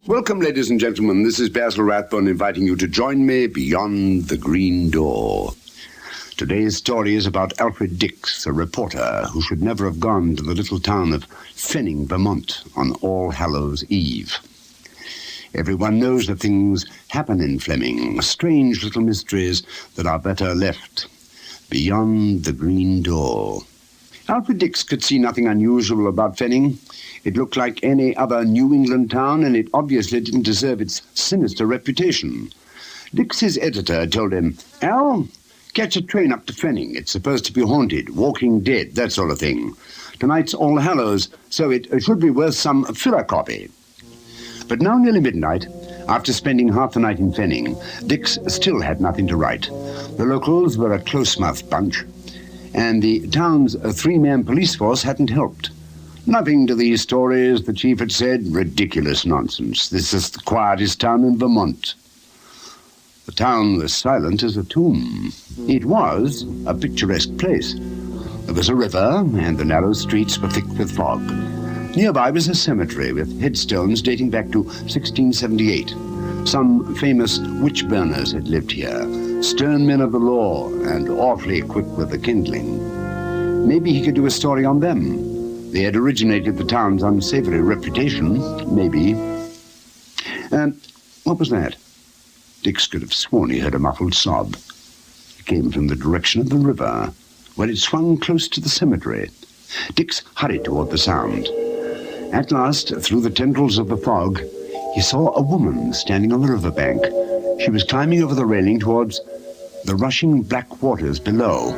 Welcome, ladies and gentlemen. This is Basil Rathbone inviting you to join me beyond the green door. Today's story is about Alfred Dix, a reporter who should never have gone to the little town of Fenning, Vermont on All Hallows Eve. Everyone knows that things happen in Fleming, strange little mysteries that are better left beyond the green door. Alfred Dix could see nothing unusual about Fenning. It looked like any other New England town, and it obviously didn't deserve its sinister reputation. Dix's editor told him, "Al, catch a train up to Fenning. It's supposed to be haunted, walking dead, that sort of thing. Tonight's All Hallows, so it should be worth some filler copy." But now nearly midnight, after spending half the night in Fenning, Dix still had nothing to write. The locals were a close-mouthed bunch, and the town's three-man police force hadn't helped. "Nothing to these stories," the chief had said. "Ridiculous nonsense. This is the quietest town in Vermont." The town was silent as a tomb. It was a picturesque place. There was a river, and the narrow streets were thick with fog. Nearby was a cemetery with headstones dating back to 1678. Some famous witch-burners had lived here, stern men of the law and awfully quick with the kindling. Maybe he could do a story on them. They had originated the town's unsavory reputation, maybe. And what was that? Dix could have sworn he heard a muffled sob. It came from the direction of the river, where it swung close to the cemetery. Dix hurried toward the sound. At last, through the tendrils of the fog, he saw a woman standing on the riverbank. She was climbing over the railing towards the rushing black waters below.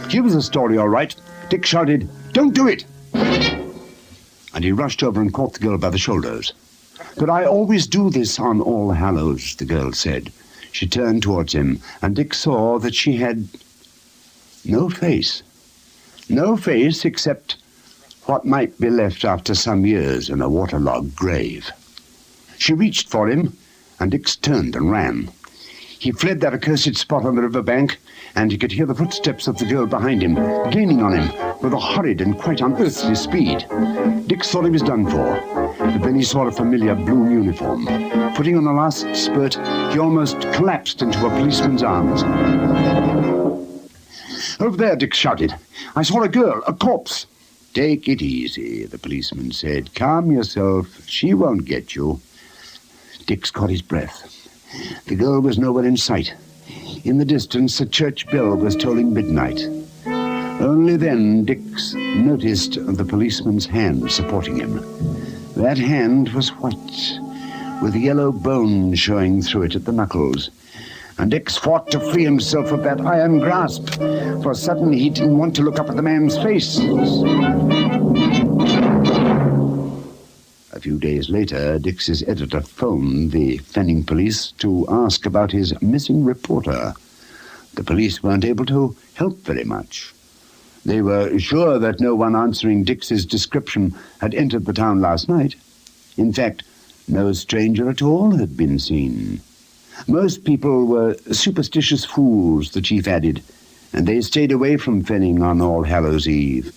Here was a story, all right. Dix shouted, "Don't do it!" And he rushed over and caught the girl by the shoulders. "But I always do this on All Hallows," the girl said. She turned towards him, and Dick saw that she had no face. No face except what might be left after some years in a waterlogged grave. She reached for him, and Dix turned and ran. He fled that accursed spot on the riverbank, and he could hear the footsteps of the girl behind him, gaining on him with a horrid and quite unearthly speed. Dix thought he was done for, but then he saw a familiar blue uniform. Putting on the last spurt, he almost collapsed into a policeman's arms. "Over there," Dix shouted. "I saw a girl, a corpse." "Take it easy," the policeman said. "Calm yourself. She won't get you." Dix caught his breath. The girl was nowhere in sight. In the distance, a church bell was tolling midnight. Only then Dix noticed the policeman's hand supporting him. That hand was white, with yellow bones showing through it at the knuckles. And Dix fought to free himself of that iron grasp, for suddenly he didn't want to look up at the man's face. A few days later, Dix's editor phoned the Fenning police to ask about his missing reporter. The police weren't able to help very much. They were sure that no one answering Dix's description had entered the town last night. In fact, no stranger at all had been seen. Most people were superstitious fools, the chief added, and they stayed away from Fenning on All Hallows Eve.